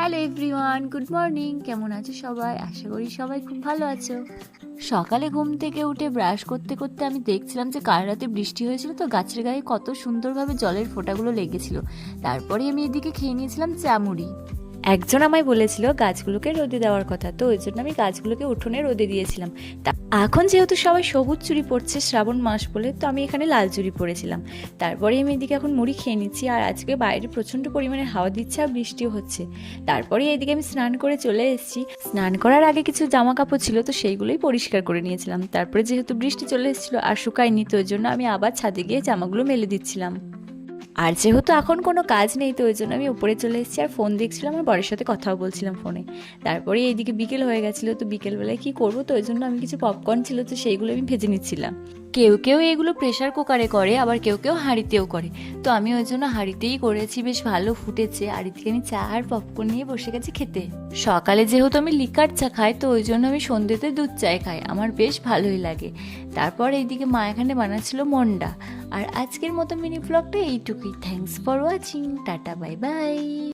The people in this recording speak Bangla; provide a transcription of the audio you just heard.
Hello everyone, good morning. কেমন আছো সবাই? আশা করি সবাই খুব ভালো আছো। সকালে ঘুম থেকে উঠে ব্রাশ করতে করতে আমি দেখছিলাম যে কাল রাতে বৃষ্টি হয়েছিল, তো গাছের গায়ে কত সুন্দরভাবে জলের ফোঁটাগুলো লেগেছিল। তারপরে আমি এদিকে খেয়ে নিয়েছিলাম চামুড়ি। একজন আমায় বলেছিল গাছগুলোকে রোদে দেওয়ার কথা, তো ওই জন্য আমি গাছগুলোকে উঠোনে রোদে দিয়েছিলাম। এখন যেহেতু সবাই সবুজ চুড়ি পরছে শ্রাবণ মাস বলে, তো আমি এখানে লাল চুড়ি পরেছিলাম। তারপরে আমি এদিকে এখন মুড়ি খেয়ে নিচ্ছি, আর আজকে বাইরে প্রচণ্ড পরিমাণে হাওয়া দিচ্ছে আর বৃষ্টিও হচ্ছে। তারপরে এদিকে আমি স্নান করে চলে এসেছি। স্নান করার আগে কিছু জামা কাপড় ছিল, তো সেইগুলোই পরিষ্কার করে নিয়েছিলাম। তারপরে যেহেতু বৃষ্টি চলে এসেছিলো আর শুকায়নি, তো ওই জন্য আমি আবার ছাদে গিয়ে জামাগুলো মেলে দিচ্ছিলাম। আর যেহেতু এখন কোনো কাজ নেই, তো ওই জন্য আমি উপরে চলে এসেছি আর ফোন দেখছিলাম, আর বরের সাথে কথাও বলছিলাম ফোনে। তারপরে এইদিকে বিকেল হয়ে গেছিলো, তো বিকেলবেলায় কী করবো, তো ওই জন্য আমি কিছু পপকর্ন ছিল, তো সেইগুলো আমি ভেজে নিচ্ছিলাম। কেউ কেউ এগুলো প্রেশার কুকারে করে, আবার কেউ কেউ হাঁড়িতেও করে। তো আমি ওই জন্য হাঁড়িতেই করেছি, বেশ ভালো ফুটেছে। আর এদিকে আমি চা আর পপকর্ন নিয়ে বসে গেছি খেতে। সকালে যেহেতু আমি লিকার চা খাই, তো ওই জন্য আমি সন্ধ্যেতে দুধ চাই খাই, আমার বেশ ভালোই লাগে। তারপর এইদিকে মা এখানে বানাচ্ছিল মন্ডা। আর আজকের মতো মিনি ব্লগটা এইটুকুই। Thanks for watching, tata, bye bye.